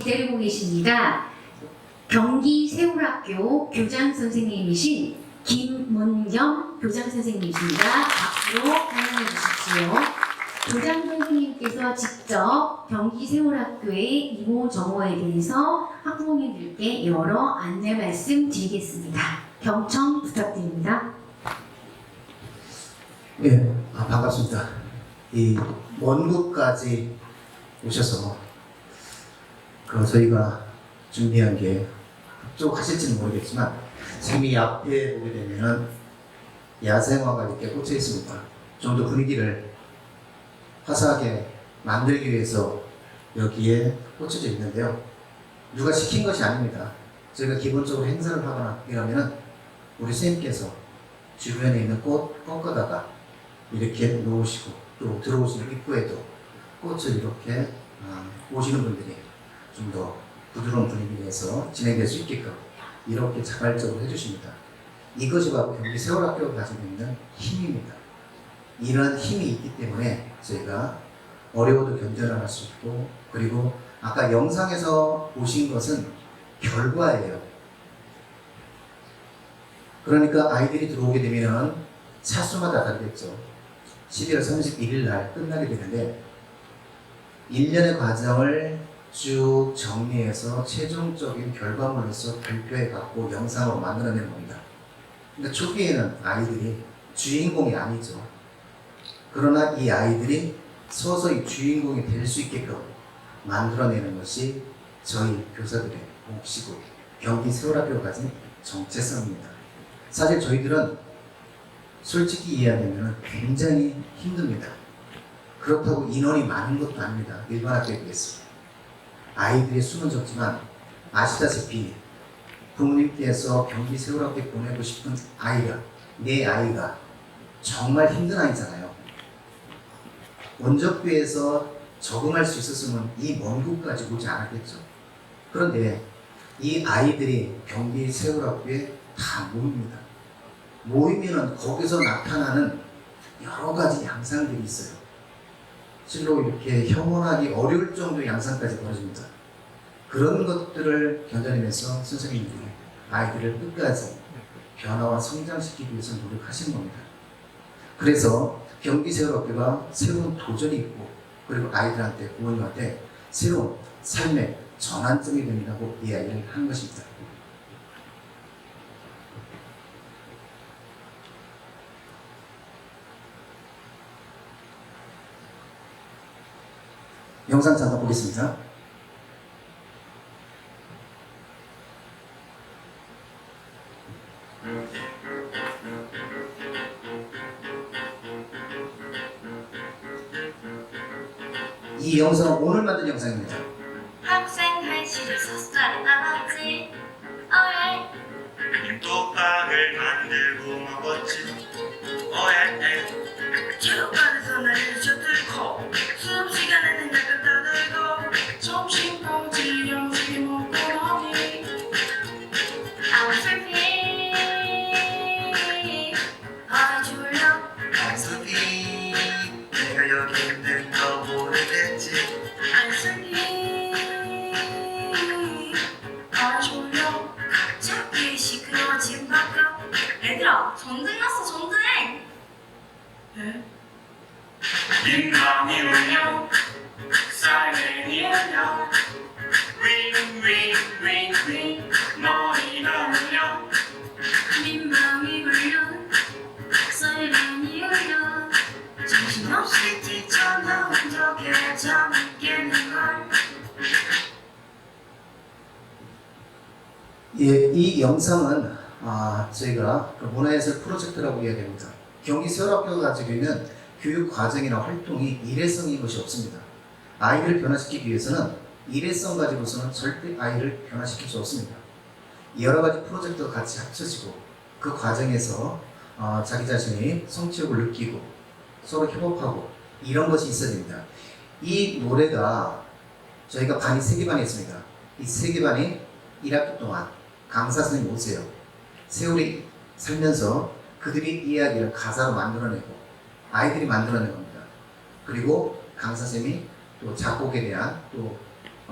기다리고 계십니다. 경기 세울학교 교장 선생님이신 김문경 교장 선생님이십니다. 앞으로 환영해 주십시오. 교장 선생님께서 직접 경기 세울학교의 이모저모에 대해서 학부모님들께 여러 안내 말씀 드리겠습니다. 경청 부탁드립니다. 예, 반갑습니다. 이 원국까지 오셔서 저희가 준비한 게 합족하실지는 모르겠지만 지금 이 앞에 보게 되면은 야생화가 이렇게 꽂혀 있습니다. 좀 더 분위기를 화사하게 만들기 위해서 여기에 꽂혀져 있는데요. 누가 시킨 것이 아닙니다. 저희가 기본적으로 행사를 하거나 이러면은 우리 선생님께서 주변에 있는 꽃 꺾어다가 이렇게 놓으시고 또 들어오시는 입구에도 꽃을 이렇게 오시는 분들이 좀 더 부드러운 분위기에서 진행될 수 있게끔 이렇게 자발적으로 해주십니다. 이것이 바로 경기 세월학교가 가지고 있는 힘입니다. 이런 힘이 있기 때문에 저희가 어려워도 견뎌나갈 수 있고, 그리고 아까 영상에서 보신 것은 결과예요. 그러니까 아이들이 들어오게 되면 차수마다 다르겠죠. 12월 31일 날 끝나게 되는데 1년의 과정을 쭉 정리해서 최종적인 결과물로서 발표해 갖고 영상으로 만들어내는 겁니다. 그러니까 초기에는 아이들이 주인공이 아니죠. 그러나 이 아이들이 서서히 주인공이 될 수 있게끔 만들어내는 것이 저희 교사들의 몫이고 경기 세월학교가 가진 정체성입니다. 사실 저희들은 솔직히 이야기하면 굉장히 힘듭니다. 그렇다고 인원이 많은 것도 아닙니다. 일반 학교에 비해서. 아이들의 수는 적지만 아시다시피 부모님께서 경기 세월학교에 보내고 싶은 아이가, 내 아이가 정말 힘든 아이잖아요. 원적교에서 적응할 수 있었으면 이 먼 곳까지 오지 않았겠죠. 그런데 이 아이들이 경기 세월학교에 다 모입니다. 모이면은 거기서 나타나는 여러 가지 양상들이 있어요. 실로 이렇게 혐오하기 어려울 정도의 양상까지 벌어집니다. 그런 것들을 견뎌내면서 선생님들이 아이들을 끝까지 변화와 성장시키기 위해서 노력하시는 겁니다. 그래서 경기 세월학교가 새로운 도전이 있고, 그리고 아이들한테, 부모님한테 새로운 삶의 전환점이 된다고 이야기를 한 것입니다. 영상 잠깐 보겠습니다. 이 영상은 오늘 만든 영상입니다. 학생 회실에 솥살이 나왔지. 어에 김떡빵을 만들고 먹었지. 어에 체육관에서 나를 셔틀코 수업 시간에는 약을 따들고 점심 꽁치 영식이 먹고 나니 아우 슬피 아이 졸려 안수비 내가 여기 있는 거 모르겠지. 아이 슬피 아이 졸려 갑자기 시끄러워진 바깥 얘들아 전쟁 났어 전쟁. 에? 민감이 울려 사이렌이 울려 윙윙윙윙 머리가 울려 민망이 걸려 사이렌이 울려 정신없이 뛰쳐나온 적에 잠을 깨는걸. 예, 이 영상은 저희가 문화예술 프로젝트라고 이야기합니다. 경기 세월학교가 가지고 있는 교육 과정이나 활동이 일회성인 것이 없습니다. 아이를 변화시키기 위해서는 일회성 가지고서는 절대 아이를 변화시킬 수 없습니다. 여러 가지 프로젝트가 같이 합쳐지고 그 과정에서 자기 자신이 성취욕을 느끼고 서로 협업하고 이런 것이 있어야 됩니다. 이 노래가 저희가 반이 3개 반이 있습니다. 이 3개 반이 1학기 동안 강사 선생님 오세요. 세월이 살면서 그들이 이야기를 가사로 만들어내고 아이들이 만들어낸 겁니다. 그리고 강사 선생님이 또 작곡에 대한 또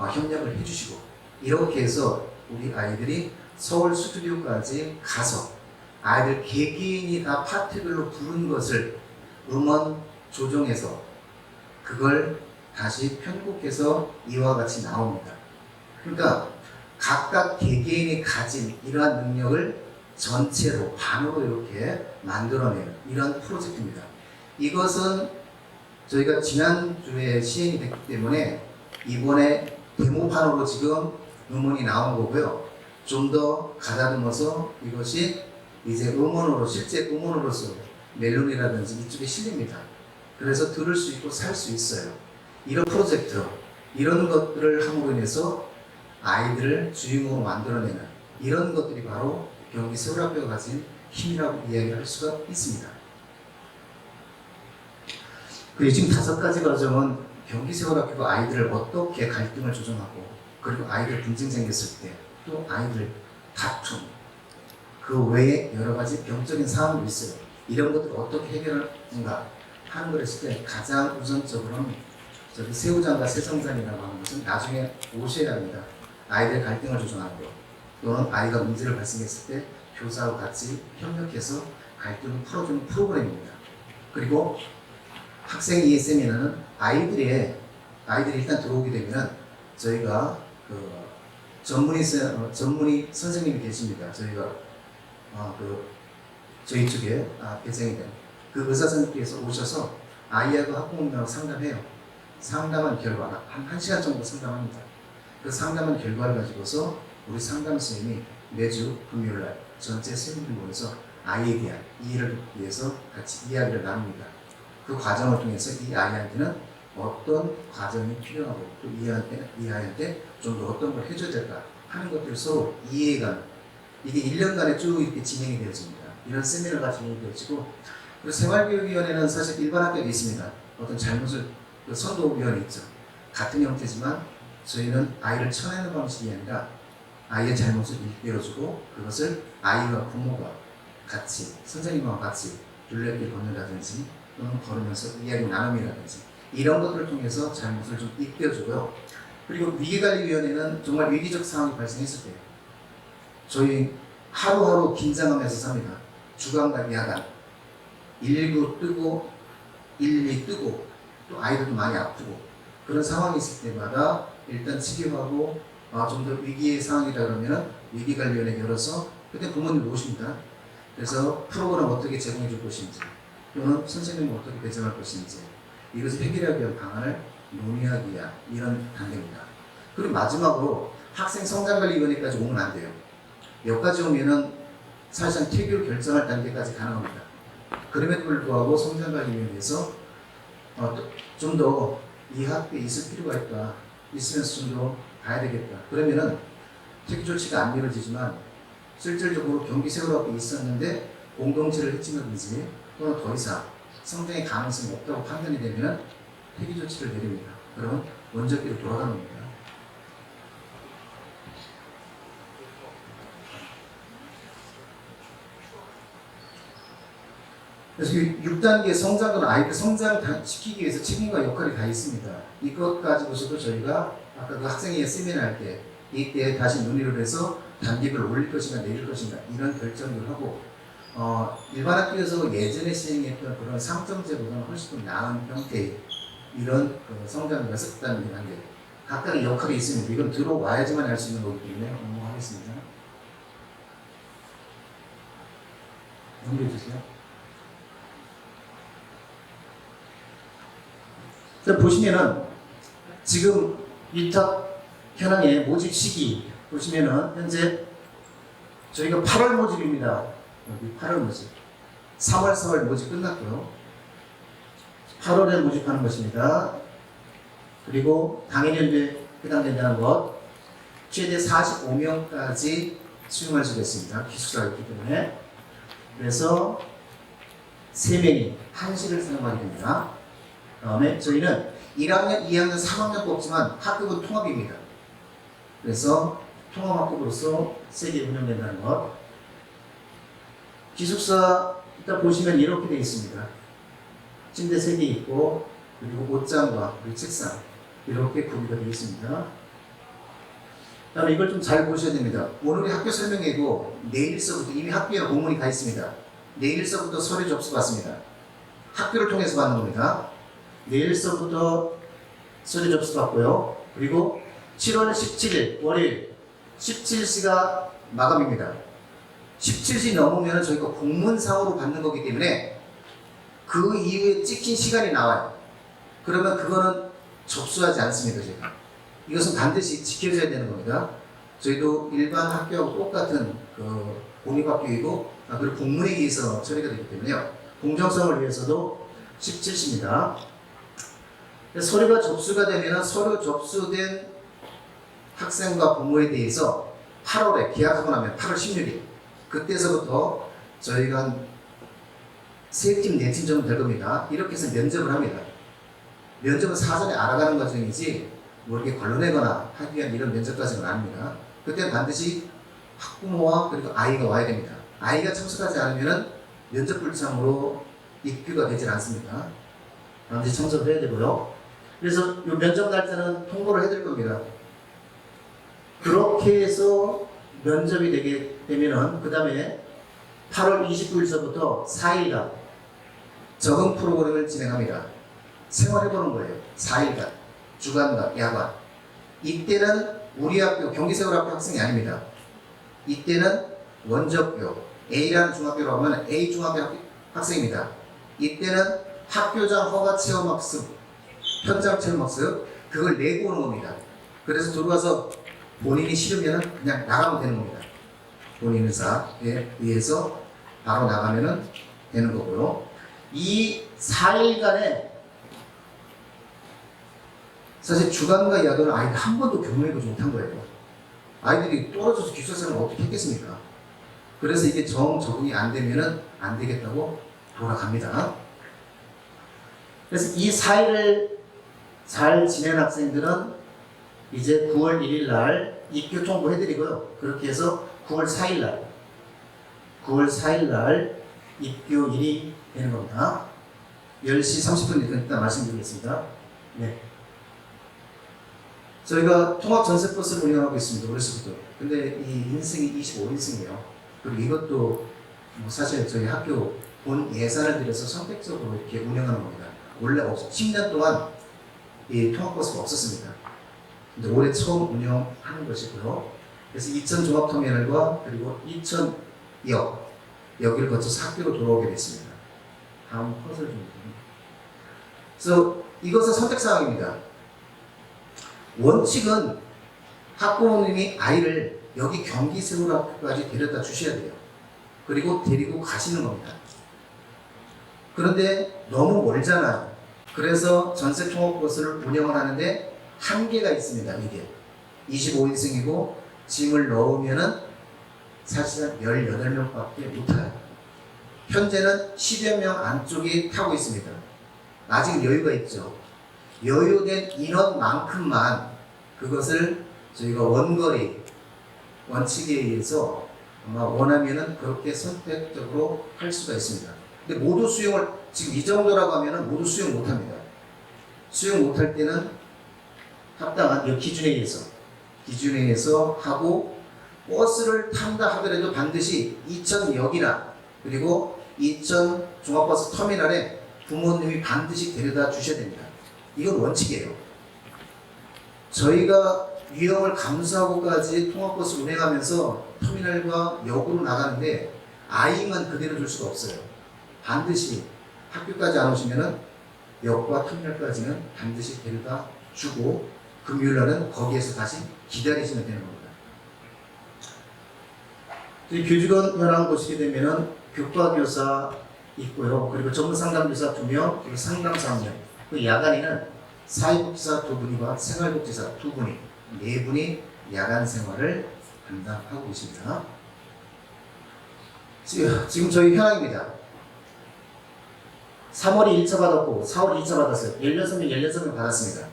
협력을 해주시고 이렇게 해서 우리 아이들이 서울 스튜디오까지 가서 아이들 개개인이 다 파트별로 부른 것을 음원 조정해서 그걸 다시 편곡해서 이와 같이 나옵니다. 그러니까 각각 개개인이 가진 이러한 능력을 전체로 반으로 이렇게 만들어내는 이런 프로젝트입니다. 이것은 저희가 지난주에 시행이 됐기 때문에 이번에 데모판으로 지금 음원이 나온 거고요. 좀 더 가다듬어서 이것이 이제 음원으로 실제 음원으로서 멜론이라든지 이쪽에 실립니다. 그래서 들을 수 있고 살 수 있어요. 이런 프로젝트, 이런 것들을 함으로 인해서 아이들을 주인공으로 만들어내는 이런 것들이 바로 경기 서울학교가 가진 힘이라고 이야기할 수가 있습니다. 그리고 지금 5가지 과정은 경기 서울학교가 아이들을 어떻게 갈등을 조정하고 그리고 아이들 분쟁 생겼을 때 또 아이들 다툼 그 외에 여러 가지 병적인 상황도 있어요. 이런 것들을 어떻게 해결하는가 하는 걸 했을 때 가장 우선적으로는 저기 새우장과 새성장이라고 하는 것은 나중에 오셔야 합니다. 아이들 갈등을 조정하는 것 또는 아이가 문제를 발생했을 때 교사와 같이 협력해서 갈등을 풀어주는 프로그램입니다. 그리고 학생 이해 세미나는 아이들이 일단 들어오게 되면 저희가 전문의 선생님이 계십니다. 저희가 저희 쪽에 배정이 된 그 의사 선생님께서 오셔서 아이하고 학부모님하고 상담해요. 상담한 결과 한 1시간 정도 상담합니다. 그 상담한 결과를 가지고서 우리 상담 선생님이 매주 금요일날 전체 선생님들 모여서 아이에 대한 이해를 위해서 같이 이야기를 나눕니다. 그 과정을 통해서 이 아이한테는 어떤 과정이 필요하고 또 이 아이한테 좀 더 어떤 걸 해줘야 될까 하는 것들을 서로 이해가 이게 1년간에 쭉 이렇게 진행이 되어집니다. 이런 세미나가 진행이 되어지고 그리고 생활교육위원회는 사실 일반 학교에 있습니다. 어떤 잘못을 선도위원회 있죠. 같은 형태지만 저희는 아이를 쳐내는 방식이 아니라 아이의 잘못을 일깨워주고 그것을 아이와 부모가 같이 선생님과 같이 둘레길 걷는다든지 또는 걸으면서 이야기 나눔이라든지 이런 것들을 통해서 잘못을 좀 일깨워주고요. 그리고 위기관리위원회는 정말 위기적 상황이 발생했을 때 저희 하루하루 긴장하면서 삽니다. 주간과 야간 119 뜨고 112 뜨고 또 아이들도 많이 아프고 그런 상황이 있을 때마다 일단 치료하고 좀 더 위기의 상황이다 그러면 위기관리위원회 열어서 그때 부모님 모십니다. 그래서 프로그램 어떻게 제공해 줄 것인지 또는 선생님이 어떻게 배정할 것인지 이것을 해결하기 위한 방안을 논의하기 위한 이런 단계입니다. 그리고 마지막으로 학생 성장관리위원회까지 오면 안 돼요. 여기까지 오면은 사실상 퇴교를 결정할 단계까지 가능합니다. 그럼에도 불구하고 성장관리위원회에서 좀 더 이 학교에 있을 필요가 있다. 있으면서 좀 더 봐야 되겠다. 그러면은 퇴교 조치가 안 이루어지지만 실질적으로 경기 세월학교에 있었는데 공동체를 해친다든지 또는 더 이상 성장의 가능성이 없다고 판단이 되면 폐기 조치를 내립니다. 그러면 원적기로 돌아가는 겁니다. 그래서 6단계 성장은 아이들 성장시키기 위해서 책임과 역할이 다 있습니다. 이것 가지고서도 저희가 아까 그 학생회 세미나 할 때 이때 다시 논의를 해서 단계별로 올릴 것인가 내릴 것인가 이런 결정을 하고 일반 학교에서 예전에 시행했던 그런 상점제보다는 훨씬 더 나은 형태의 이런 성장을 했었다는 게 각각의 역할이 있습니다. 이건 들어와야지만 할 수 있는 거기 때문에 넘어가겠습니다. 넘겨주세요. 자, 보시면은 지금 위탁 현황의 모집 시기 보시면은 현재 저희가 8월 모집입니다. 여기 8월 모집. 3월, 4월 모집 끝났고요. 8월에 모집하는 것입니다. 그리고 당일연대 해당된다는 것 최대 45명까지 수용할 수가 있습니다. 기숙사가 있기 때문에. 그래서 3명이 1실을 사용하게 됩니다. 다음에 저희는 1학년, 2학년, 3학년 뽑지만 학급은 통합입니다. 그래서 통합학급으로서 3개 운영된다는 것. 기숙사 일단 보시면 이렇게 되어 있습니다. 침대 3개 있고 그리고 옷장과 그리고 책상 이렇게 구비가 되어 있습니다. 그다음에 이걸 좀 잘 보셔야 됩니다. 오늘이 학교 설명회고 내일서부터 이미 학교에 공문이 가 있습니다. 내일서부터 서류 접수 받습니다. 학교를 통해서 받는 겁니다. 내일서부터 서류 접수 받고요. 그리고 7월 17일 월요일 17시가 마감입니다. 17시 넘으면 저희가 공문상으로 받는 거기 때문에 그 이후에 찍힌 시간이 나와요. 그러면 그거는 접수하지 않습니다. 저희가. 이것은 반드시 지켜져야 되는 겁니다. 저희도 일반 학교하고 똑같은 그 공립학교이고 그리고 공문에 의해서 처리가 되기 때문에요. 공정성을 위해서도 17시입니다. 서류가 접수가 되면 서류 접수된 학생과 부모에 대해서 8월에 계약하고 나면 8월 16일 그때서부터 저희가 한 3팀, 4팀 정도 될 겁니다. 이렇게 해서 면접을 합니다. 면접은 사전에 알아가는 과정이지 뭐 이렇게 걸러내거나 하기 위한 이런 면접 과정은 아닙니다. 그때는 반드시 학부모와 그리고 아이가 와야 됩니다. 아이가 참석하지 않으면 면접 불참으로 입교가 되질 않습니다. 반드시 참석을 해야 되고요. 그래서 이 면접 날짜는 통보를 해드릴 겁니다. 그렇게 해서 면접이 되게 되면은 그 다음에 8월 29일서부터 4일간 적응 프로그램을 진행합니다. 생활해보는 거예요. 4일간 주간과 야간. 이때는 우리 학교 경기세월학교 학생이 아닙니다. 이때는 원저교 A라는 중학교로 하면 A 중학교 학생입니다. 이때는 학교장 허가 체험학습, 현장 체험학습 그걸 내고 오는 겁니다. 그래서 들어와서 본인이 싫으면 그냥 나가면 되는 겁니다. 본인 의사에 의해서 바로 나가면 되는 거고요. 이 4일간에 사실 주간과 야간은 아이들 한 번도 경험해보지 못한 거예요. 아이들이 떨어져서 기숙사생활을 어떻게 했겠습니까? 그래서 이게 적응이 안 되면은 안 되겠다고 돌아갑니다. 그래서 이 4일을 잘 지낸 학생들은 이제 9월 1일 날 입교 통보해드리고요. 그렇게 해서 9월 4일 날 입교일이 되는 겁니다. 10시 30분 일단 말씀드리겠습니다. 네. 저희가 통합 전세버스를 운영하고 있습니다. 올해서부터. 근데 이 인승이 25인승이에요. 그리고 이것도 뭐 사실 저희 학교 본 예산을 들여서 선택적으로 이렇게 운영하는 겁니다. 원래 10년 동안 이 통합버스가 없었습니다. 근데 올해 처음 운영하는 것이고요. 그래서 이천 종합터미널과 그리고 이천 여기를 거쳐서 학교로 돌아오게 됐습니다. 다음 컷을 좀 보겠습니다. 그래서 이것은 선택사항입니다. 원칙은 학부모님이 아이를 여기 경기세월학교까지 데려다 주셔야 돼요. 그리고 데리고 가시는 겁니다. 그런데 너무 멀잖아요. 그래서 전세 통합버스를 운영을 하는데 한계가 있습니다. 이게 25인승이고 짐을 넣으면은 사실은 18명밖에 못 타요. 현재는 10여 명 안쪽이 타고 있습니다. 아직 여유가 있죠. 여유된 인원만큼만 그것을 저희가 원거리 원칙에 의해서 아마 원하면은 그렇게 선택적으로 할 수가 있습니다. 근데 모두 수용을 지금 이 정도라고 하면은 모두 수용 못합니다. 수용 못할 때는 합당한 이 기준에 의해서 하고 버스를 탄다 하더라도 반드시 이천역이나 그리고 이천 종합버스 터미널에 부모님이 반드시 데려다 주셔야 됩니다. 이건 원칙이에요. 저희가 위험을 감수하고까지 통합버스 운행하면서 터미널과 역으로 나가는데 아이만 그대로 둘 수가 없어요. 반드시 학교까지 안 오시면은 역과 터미널까지는 반드시 데려다 주고 금요일날은 거기에서 다시 기다리시면 되는 겁니다. 저희 교직원 현황 보시게 되면은 교과교사 있고요. 그리고 전문상담교사 2명, 그리고 상담사 1명. 그 야간에는 사회복지사 2분과 생활복지사 2분이, 4분이 야간 생활을 담당하고 계십니다. 지금 저희 현황입니다. 3월에 1차 받았고 4월에 2차 받았어요. 16명 받았습니다.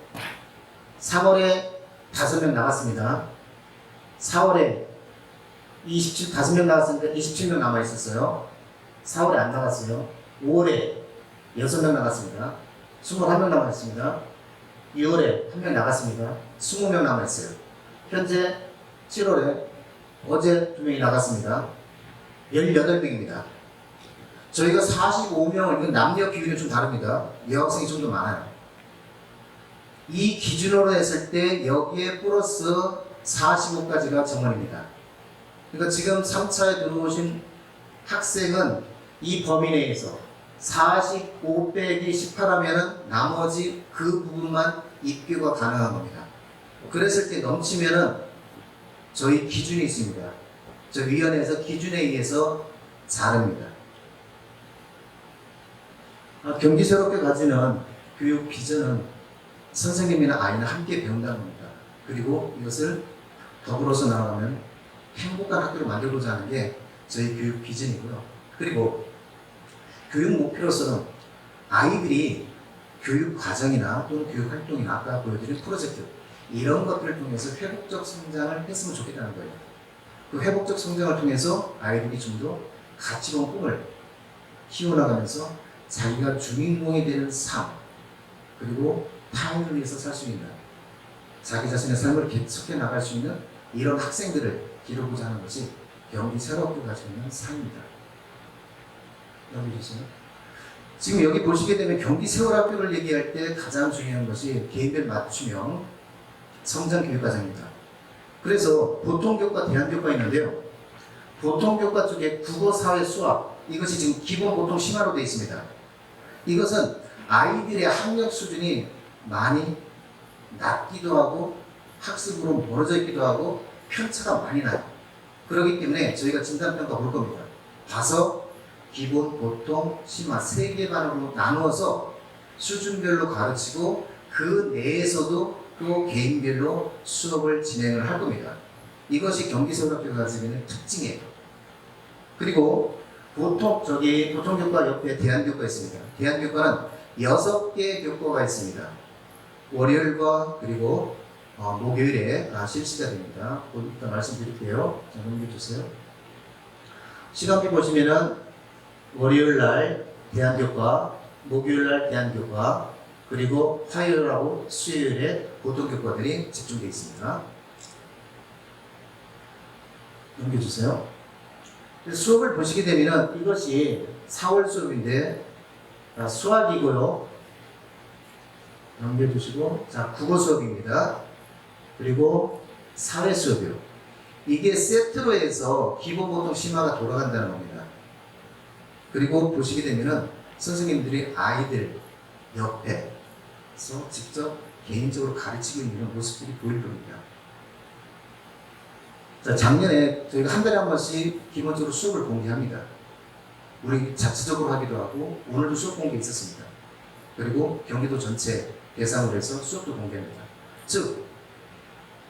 3월에 5명 나갔습니다. 4월에 5명 나갔으니까 27명 남아있었어요. 4월에 안 나갔어요. 5월에 6명 나갔습니다. 21명 남아있습니다. 6월에 1명 나갔습니다. 20명 남아있어요. 현재 7월에 어제 2명이 나갔습니다. 18명입니다. 저희가 45명을, 이건 남녀 비율이 좀 다릅니다. 여학생이 좀 더 많아요. 이 기준으로 했을 때 여기에 플러스 45까지가 정원입니다. 그러니까 지금 3차에 들어오신 학생은 이 범위 내에서 45 빼기 18 하면은 나머지 그 부분만 입교가 가능한 겁니다. 그랬을 때 넘치면은 저희 기준이 있습니다. 저 위원회에서 기준에 의해서 자릅니다. 경기 새롭게 가지는 교육 비전은 선생님이나 아이는 함께 배운다는 겁니다. 그리고 이것을 더불어서 나아가면 행복한 학교를 만들고자 하는 게 저희 교육 비전이고요. 그리고 교육 목표로서는 아이들이 교육 과정이나 또는 교육 활동이나 아까 보여드린 프로젝트 이런 것들을 통해서 회복적 성장을 했으면 좋겠다는 거예요. 그 회복적 성장을 통해서 아이들이 좀 더 가치로운 꿈을 키워나가면서 자기가 주인공이 되는 삶, 그리고 타인을 위해서 살 수 있는 자기 자신의 삶을 개척해 나갈 수 있는 이런 학생들을 기르고자 하는 것이 경기 새롭게 가지고 있는 삶입니다. 넘겨주세요. 지금 여기 보시게 되면 경기 세월학교를 얘기할 때 가장 중요한 것이 개인별 맞춤형 성장교육과정입니다. 그래서 보통교과, 대안교과 있는데요. 보통교과 쪽에 국어, 사회, 수학 이것이 지금 기본 보통 심화로 되어 있습니다. 이것은 아이들의 학력 수준이 많이 낮기도 하고 학습으로 멀어져 있기도 하고 편차가 많이 나요. 그렇기 때문에 저희가 진단평가 볼 겁니다. 봐서 기본, 보통, 심화 3개 반으로 나누어서 수준별로 가르치고 그 내에서도 또 개인별로 수업을 진행을 할 겁니다. 이것이 경기서울학교가 가지고 있는 특징이에요. 그리고 보통교과 옆에 대안교과 있습니다. 대안교과는 6개의 교과가 있습니다. 월요일과 그리고 목요일에 실시가 됩니다. 일단 말씀드릴게요. 자, 넘겨주세요. 시간표 보시면은 월요일날 대안교과, 목요일날 대안교과, 그리고 화요일하고 수요일에 보통교과들이 집중되어 있습니다. 넘겨주세요. 수업을 보시게 되면 이것이 4월 수업인데 수학이고요. 넘겨주시고, 자, 국어 수업입니다. 그리고 사회 수업이요. 이게 세트로 해서 기본 보통 심화가 돌아간다는 겁니다. 그리고 보시게 되면은 선생님들이 아이들 옆에서 직접 개인적으로 가르치고 있는 모습들이 보일 겁니다. 자, 작년에 저희가 한 달에 한 번씩 기본적으로 수업을 공개합니다. 우리 자체적으로 하기도 하고 오늘도 수업 공개 있었습니다. 그리고 경기도 전체 대상으로 해서 수업도 공개합니다. 즉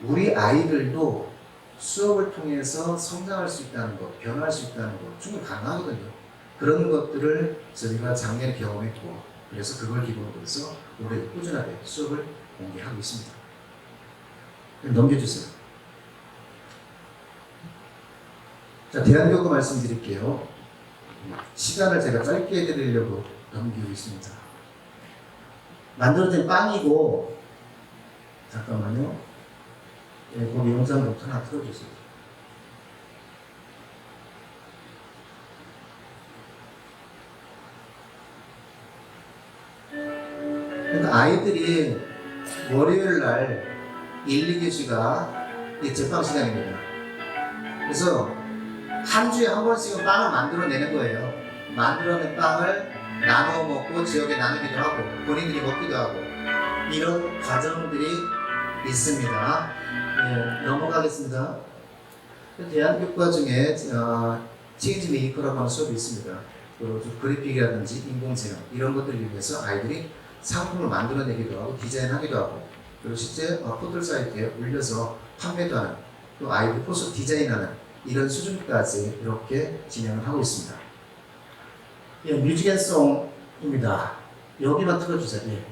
우리 아이들도 수업을 통해서 성장할 수 있다는 것, 변화할 수 있다는 것 충분히 가능하거든요. 그런 것들을 저희가 작년에 경험했고 그래서 그걸 기본으로 해서 올해 꾸준하게 수업을 공개하고 있습니다. 넘겨주세요. 자, 대안교과 말씀드릴게요. 시간을 제가 짧게 해드리려고 넘기고 있습니다. 만들어진 빵이고, 잠깐만요. 네, 거기 영상부터 하나 틀어주세요. 그러니까 아이들이 월요일 날 1, 2교시가 제빵 시간입니다. 그래서 한 주에 한 번씩은 빵을 만들어내는 거예요. 만들어낸 빵을 나눠 먹고 지역에 나누기도 하고 본인들이 먹기도 하고 이런 과정들이 있습니다. 네, 넘어가겠습니다. 대안교과 중에 체인지 메이커라고 하는 수업이 있습니다. 그래픽이라든지 인공지능 이런 것들을 이용해서 아이들이 상품을 만들어내기도 하고 디자인하기도 하고 그리고 실제 포털 사이트에 올려서 판매도 하는 또 아이들 포스 디자인하는 이런 수준까지 이렇게 진행을 하고 있습니다. 예, 뮤직앤송입니다. 여기만 틀어주세요. 예.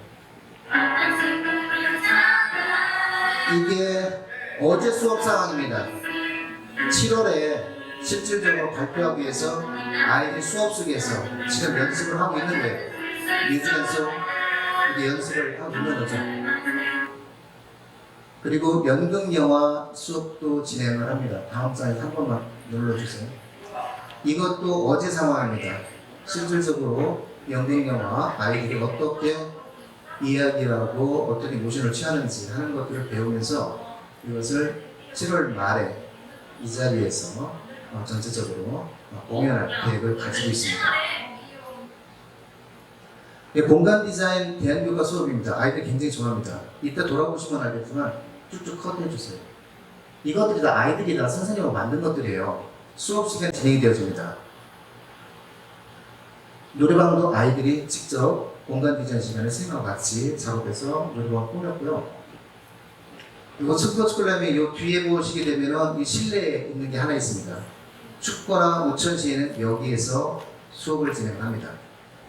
이게 어제 수업 상황입니다. 7월에 실질적으로 발표하기 위해서 아이들이 수업 속에서 지금 연습을 하고 있는 거예요. 뮤직앤송 이게 연습을 하고 있는 거죠. 그리고 연극영화 수업도 진행을 합니다. 다음 장에 한 번만 눌러주세요. 이것도 어제 상황입니다. 실질적으로 연극영화 아이들이 어떻게 이야기하고 어떻게 모션을 취하는지 하는 것들을 배우면서 이것을 7월 말에 이 자리에서 전체적으로 공연할 계획을 가지고 있습니다. 공간 디자인 대안교과 수업입니다. 아이들이 굉장히 좋아합니다. 이따 돌아보시면 알겠지만 쭉쭉 컷해 주세요. 이것들이 다 아이들이 다 선생님하고 만든 것들이에요. 수업 시간 진행이 되어집니다. 노래방도 아이들이 직접 공간 디자인 시간에 선생님하고 같이 작업해서 노래방을 꾸몄고요. 그리고 스포츠 클럽이 이 뒤에 보시게 되면은 이 실내에 있는 게 하나 있습니다. 축구나 우천시에는 여기에서 수업을 진행합니다.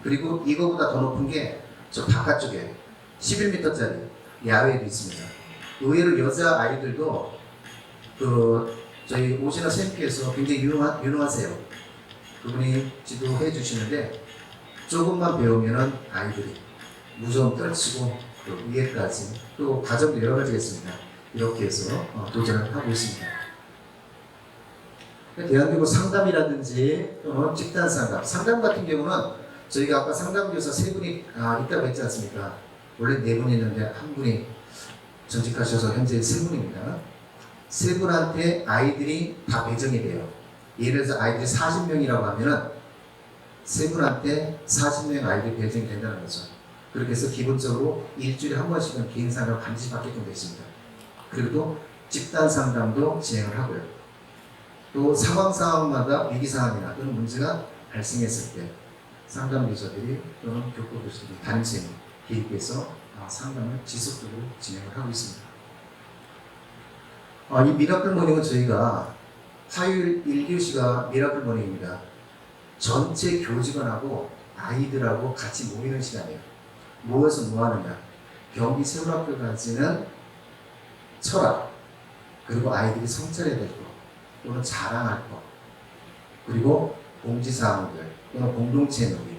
그리고 이거보다 더 높은 게 저 바깥쪽에 11m짜리 야외도 있습니다. 의외로 여자 아이들도 저희 오시는 샘피에서 굉장히 유능하세요. 그분이 지도해 주시는데 조금만 배우면은 아이들이 무서움 떨치고 또 위에까지 또 과정도 여러 가지가 있습니다. 이렇게 해서 도전을 하고 있습니다. 대한민국 상담이라든지 또는 집단 상담 같은 경우는 저희가 아까 상담교사 세 분이 있다고 했지 않습니까? 원래 네 분이 있는데 한 분이 전직하셔서 현재 세 분입니다. 세 분한테 아이들이 다 배정이 돼요. 예를 들어서 아이들이 40명이라고 하면은 세 분한테 40명 아이들이 배정이 된다는 거죠. 그렇게 해서 기본적으로 일주일에 한 번씩은 개인 상담을 반드시 받게끔 되어 있습니다. 그리고 또 집단 상담도 진행을 하고요. 또 상황마다 위기 상황이나 또는 문제가 발생했을 때 상담 교사들이 또는 교과 교수들이 담임쌤이 개입해서 상담을 지속적으로 진행을 하고 있습니다. 이 미라클 모닝은 저희가 화요일 1교시가 미라클 모닝입니다. 전체 교직원하고 아이들하고 같이 모이는 시간이에요. 모여서 뭐 하느냐? 경기 세월학교까지는 철학, 그리고 아이들이 성찰해야 될 것, 또는 자랑할 것, 그리고 공지사항들, 또는 공동체 놀이,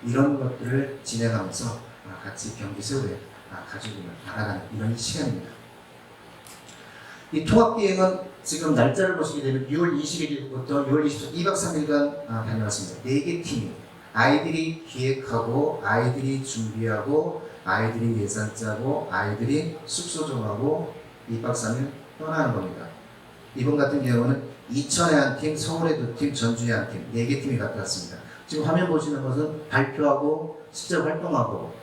이런 것들을 진행하면서 같이 경기 세월에 가지고 알아가는 이런 시간입니다. 이 통합기행은 지금 날짜를 보시게 되면 6월 21일부터 6월 24일 2박 3일간 다녀왔습니다. 4개 팀이 아이들이 기획하고 아이들이 준비하고 아이들이 예산 짜고 아이들이 숙소 정하고 2박 3일 떠나는 겁니다. 이번 같은 경우는 이천에 한 팀, 서울에 2팀, 전주에 한 팀, 4개 팀이 갔다 왔습니다. 지금 화면 보시는 것은 발표하고 실제 활동하고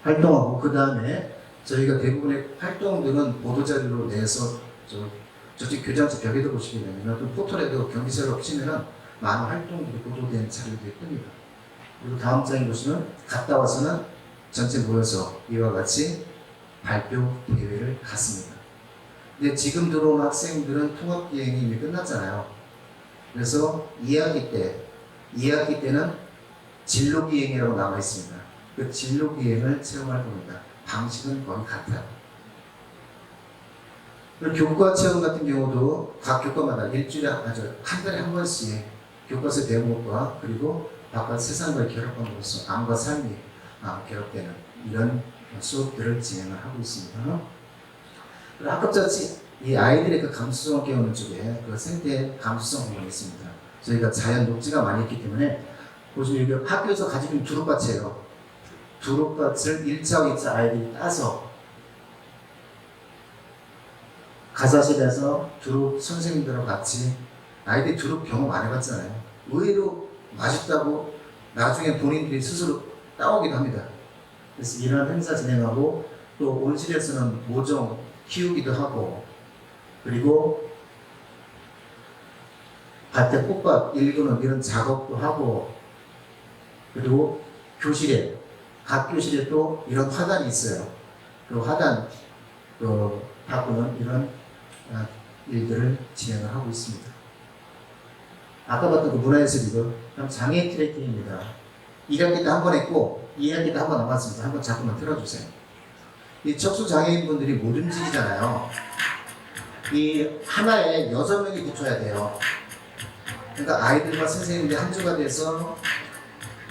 그 다음에 저희가 대부분의 활동들은 보도자료로 내서 저쪽 교장실 벽에도 보시게 되면 또 포털에도 경기세로 치면은 많은 활동들이 보도된 자료들이 뜹니다. 그리고 다음 장에 보시면 갔다 와서는 전체 모여서 이와 같이 발표 대회를 갔습니다. 근데 지금 들어온 학생들은 통합기행이 이미 끝났잖아요. 그래서 2학기 때는 진로기행이라고 남아 있습니다. 그 진로기행을 체험할 겁니다. 방식은 거의 같아요. 그리고 교과 체험 같은 경우도 각 교과마다 일주일에 한 달에 한 번씩 교과서 대목과 그리고 바깥 세상과의 결합함으로써 암과 삶이 결합되는 이런 수업들을 진행을 하고 있습니다. 그리고 학급자치, 이 아이들의 그 감수성을 깨우는 쪽에 그 생태 감수성 부분이 있습니다. 저희가 자연 녹지가 많이 있기 때문에 보시면 여기 학교에서 가지고 있는 두릅밭이에요. 두릅밭을 1차, 2차 아이들이 따서 가사실에서 두릅 선생님들하고 같이 아이들이 두릅 경험 안 해봤잖아요. 의외로 맛있다고 나중에 본인들이 스스로 따오기도 합니다. 그래서 이런 행사 진행하고 또 온실에서는 모종 키우기도 하고 그리고 밭에 꽃밭 일구는 이런 작업도 하고 그리고 교실에 각 교실에 또 이런 화단이 있어요. 그 화단 바꾸는 이런 일들을 진행을 하고 있습니다. 아까 봤던 그 문화예술이고 장애 트레킹입니다. 1학기 때 한 번 했고 2학기 때 한 번 남았습니다. 한번 잠깐만 틀어주세요. 이 척수장애인분들이 못 움직이잖아요. 이 하나에 6명이 붙어야 돼요. 그러니까 아이들과 선생님들이 한 주가 돼서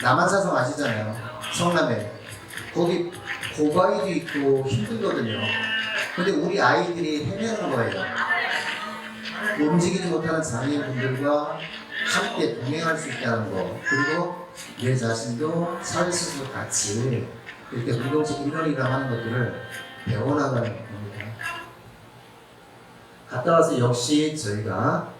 남한산성 아시잖아요. 성남에 거기 고바위도 있고 힘들거든요. 근데 우리 아이들이 해내는 거예요. 움직이지 못하는 장애인분들과 함께 동행할 수 있다는 거, 그리고 내 자신도 사회 속에서 같이 이렇게 공동체 일원이라 하는 것들을 배워나가는 겁니다. 갔다 와서 역시 저희가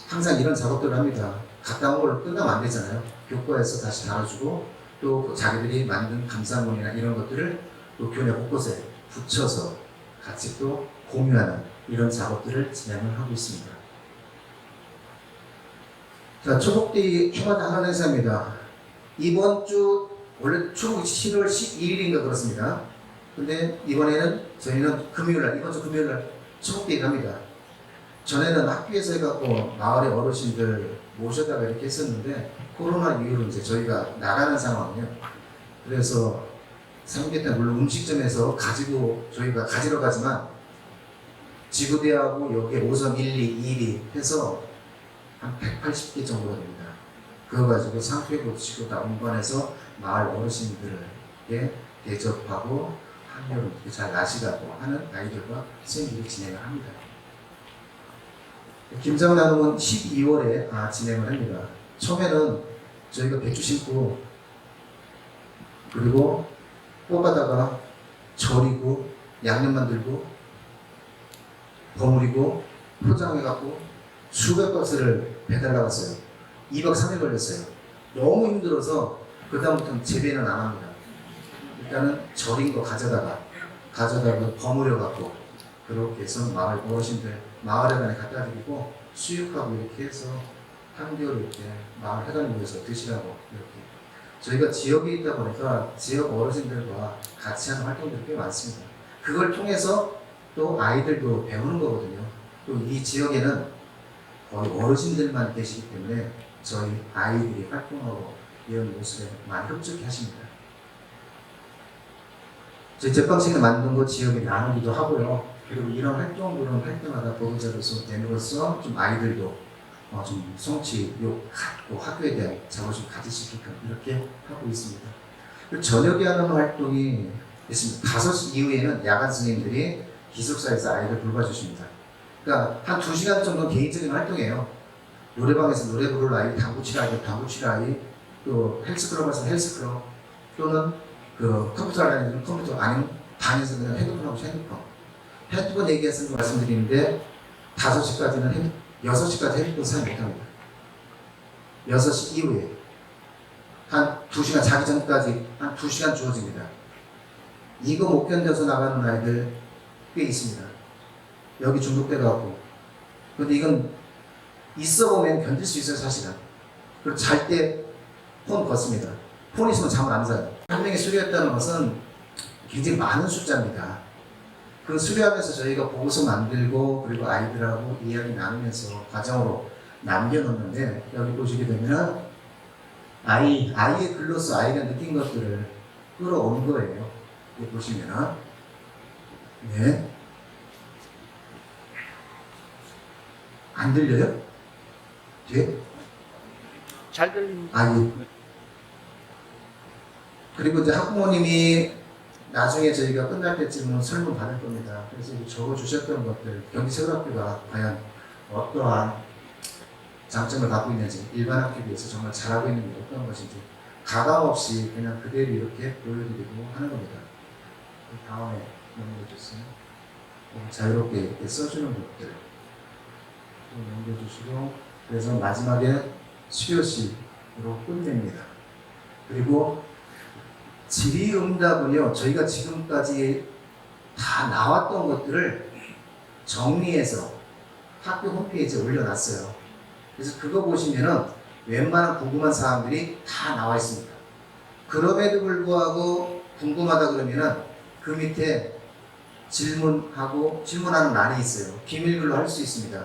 항상 이런 작업들을 합니다. 갔다 온 걸 끝나면 안 되잖아요. 교과에서 다시 다뤄주고 또 자기들이 만든 감상문이나 이런 것들을 또 교내 곳곳에 붙여서 같이 또 공유하는 이런 작업들을 진행을 하고 있습니다. 자, 초복데이 해마다 하는 행사입니다. 이번 주 원래 초복이 7월 11일인가 그렇습니다. 근데 이번에는 저희는 금요일날, 이번 주 금요일날 초복데이를 합니다. 전에는 학교에서 해갖고 마을의 어르신들 모셔다가 이렇게 했었는데 코로나 이후로 이제 저희가 나가는 상황이에요. 그래서 삼계탕 물론 음식점에서 가지고 저희가 가지러 가지만 지구대하고 여기에 5선 1, 2, 2리 해서 한 180개 정도가 됩니다. 그거 가지고 상표도 치고 다 운반해서 마을 어르신들에게 대접하고 한여름 잘 나시라고 하는 아이들과 선생님들이 진행을 합니다. 김장 나눔은 12월에 진행을 합니다. 처음에는 저희가 배추 심고 그리고 뽑아다가 절이고 양념 만들고 버무리고 포장해갖고 수백 박스를 배달 나갔어요. 2박 3일 걸렸어요. 너무 힘들어서 그 다음부터는 재배는 안 합니다. 일단은 절인 거 가져다가 버무려갖고 그렇게 해서 마을 어르신들 마을에 간에 갖다 드리고 수육하고 이렇게 해서 한겨울 이렇게 마을 회관을 위해서 드시라고 이렇게 저희가 지역에 있다 보니까 지역 어르신들과 같이 하는 활동들이 꽤 많습니다. 그걸 통해서 또 아이들도 배우는 거거든요. 또 이 지역에는 거의 어르신들만 계시기 때문에 저희 아이들이 활동하고 이런 모습에 많이 흡족해 하십니다. 저희 제빵식을 만든 거 지역에 나누기도 하고요. 그리고 이런 활동들은 할 때마다 보호자로서 됨으로써 좀 아이들도 좀 성취욕 갖고 학교에 대한 자부심 가질 수 있게끔 이렇게 하고 있습니다. 그리고 저녁에 하는 활동이 있습니다. 5시 이후에는 야간 선생님들이 기숙사에서 아이들 돌봐주십니다. 그러니까 한 2시간 정도 개인적인 활동이에요. 노래방에서 노래 부를 아이, 당구 칠 아이, 당구 칠 아이, 또 헬스클럽에서 헬스클럽, 또는 그 컴퓨터 하는 애들은 컴퓨터, 아니면 방에서 그냥 핸드폰 하고 핸드폰 얘기해서 말씀드리는데 5시까지는 6시까지 핸드폰 사용 못합니다. 6시 이후에 한 2시간 자기 전까지 한 2시간 주어집니다. 이거 못 견뎌서 나가는 아이들 꽤 있습니다. 여기 중독돼가고. 근데 이건 있어 보면 견딜 수 있어요, 사실은. 그리고 잘 때 폰 걷습니다. 폰 있으면 잠을 안 자요. 한 명이 수료했다는 것은 굉장히 많은 숫자입니다. 그 수료하면서 저희가 보고서 만들고 그리고 아이들하고 이야기 나누면서 과정으로 남겨놓는데 여기 보시게 되면 아이의 글로서 아이가 느낀 것들을 끌어온 거예요. 여기 보시면 네. 안 들려요? 뒤에? 잘 들립니다. 그리고 이제 학부모님이 나중에 저희가 끝날 때쯤은 설문 받을 겁니다. 그래서 적어 주셨던 것들, 경기서울학교가 과연 어떠한 장점을 갖고 있는지, 일반 학교에 비해서 정말 잘하고 있는 게 어떤 것인지 가감 없이 그냥 그대로 이렇게 보여드리고 하는 겁니다. 다음에 넘겨주세요. 자유롭게 이렇게 써주는 것들 넘겨주시고, 그래서 마지막에 수료식으로 끝냅니다. 그리고 질의응답은요, 저희가 지금까지 다 나왔던 것들을 정리해서 학교 홈페이지에 올려놨어요. 그래서 그거 보시면은 웬만한 궁금한 사항들이 다 나와 있습니다. 그럼에도 불구하고 궁금하다 그러면은 그 밑에 질문하는欄이 있어요. 비밀글로 할 수 있습니다.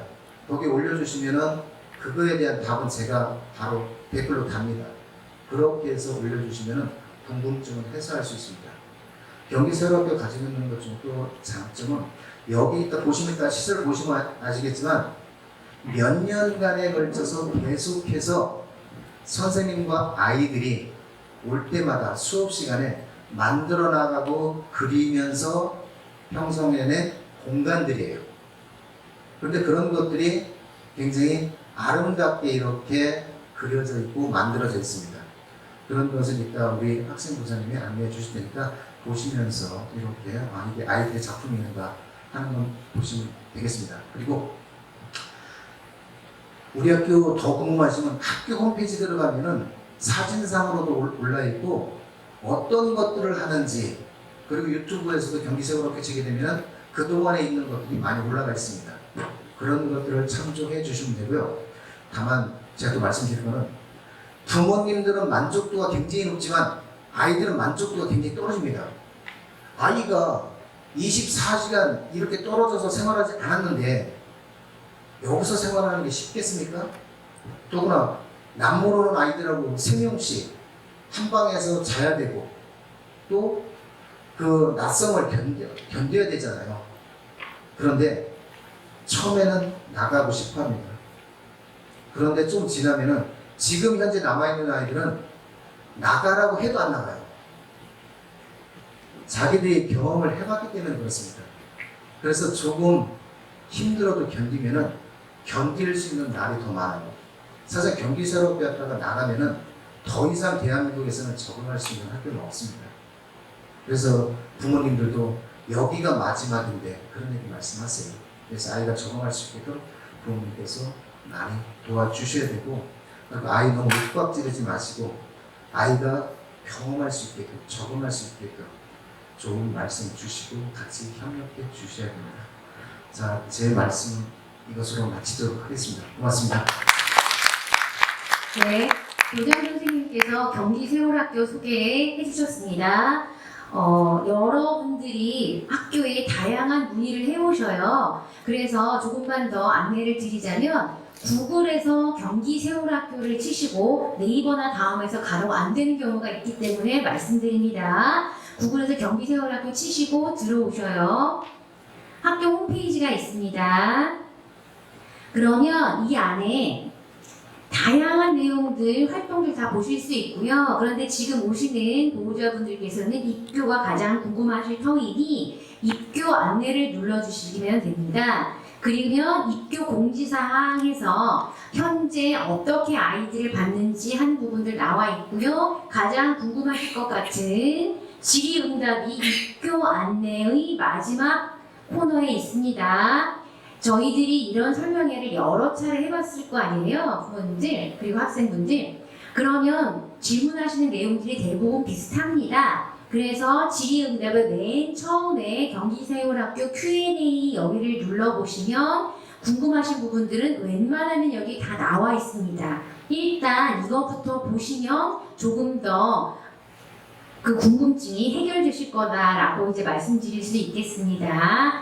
거기에 올려주시면은 그거에 대한 답은 제가 바로 댓글로 답니다. 그렇게 해서 올려주시면은 궁금증을 해소할 수 있습니다. 경기서울학교 가지고 있는 것 중 또 장점은 여기 있다 보시면 일단 시설 보시면 아시겠지만 몇 년간에 걸쳐서 계속해서 선생님과 아이들이 올 때마다 수업 시간에 만들어 나가고 그리면서 형성해낸 공간들이에요. 그런데 그런 것들이 굉장히 아름답게 이렇게 그려져 있고 만들어져 있습니다. 그런 것을 이따 우리 학생부사님이 안내해 주실 테니까 보시면서 이렇게 이게 아이들의 작품인가 하는 건 보시면 되겠습니다. 그리고 우리 학교 더 궁금하시면 학교 홈페이지 들어가면은 사진상으로도 올라 있고 어떤 것들을 하는지, 그리고 유튜브에서도 경기세우학교 치게 되면 그동안에 있는 것들이 많이 올라가 있습니다. 그런 것들을 참조해 주시면 되고요. 다만 제가 또 말씀드릴 거는 부모님들은 만족도가 굉장히 높지만 아이들은 만족도가 굉장히 떨어집니다. 아이가 24시간 이렇게 떨어져서 생활하지 않았는데 여기서 생활하는 게 쉽겠습니까? 더구나 남모르는 아이들하고 3명씩 한 방에서 자야 되고 또 그 낯섦을 견뎌야 되잖아요. 그런데 처음에는 나가고 싶어 합니다. 그런데 좀 지나면은 지금 현재 남아있는 아이들은 나가라고 해도 안 나가요. 자기들이 경험을 해봤기 때문에 그렇습니다. 그래서 조금 힘들어도 견디면은 견딜 수 있는 날이 더 많아요. 사실 경기세우학교였다가 나가면은 더 이상 대한민국에서는 적응할 수 있는 학교는 없습니다. 그래서 부모님들도 여기가 마지막인데 그런 얘기 말씀하세요. 그래서 아이가 적응할 수 있게끔 부모님께서 많이 도와주셔야 되고, 그리고 아이 너무 윽박지르지 마시고 아이가 경험할 수 있게끔, 적응할 수 있게끔 좋은 말씀 주시고 같이 협력해 주셔야 됩니다. 자, 제 말씀 이것으로 마치도록 하겠습니다. 고맙습니다. 네, 교장 선생님께서 경기세월학교 소개해 주셨습니다. 여러분들이 학교에 다양한 문의를 해오셔요. 그래서 조금만 더 안내를 드리자면 구글에서 경기세월학교를 치시고 네이버나 다음에서 간혹 안 되는 경우가 있기 때문에 말씀드립니다. 구글에서 경기세월학교 치시고 들어오셔요. 학교 홈페이지가 있습니다. 그러면 이 안에 다양한 내용들, 활동들 다 보실 수 있고요. 그런데 지금 오시는 보호자분들께서는 입교가 가장 궁금하실 터이니 입교 안내를 눌러주시면 됩니다. 그러면 입교 공지사항에서 현재 어떻게 아이들을 받는지 한 부분들 나와 있고요. 가장 궁금하실 것 같은 질의응답이 입교 안내의 마지막 코너에 있습니다. 저희들이 이런 설명회를 여러 차례 해봤을 거 아니에요. 부모님들 그리고 학생분들. 그러면 질문하시는 내용들이 대부분 비슷합니다. 그래서 질의응답을 맨 처음에 경기세월학교 Q&A 여기를 눌러보시면 궁금하신 부분들은 웬만하면 여기 다 나와 있습니다. 일단 이거부터 보시면 조금 더 그 궁금증이 해결되실 거다라고 이제 말씀드릴 수 있겠습니다.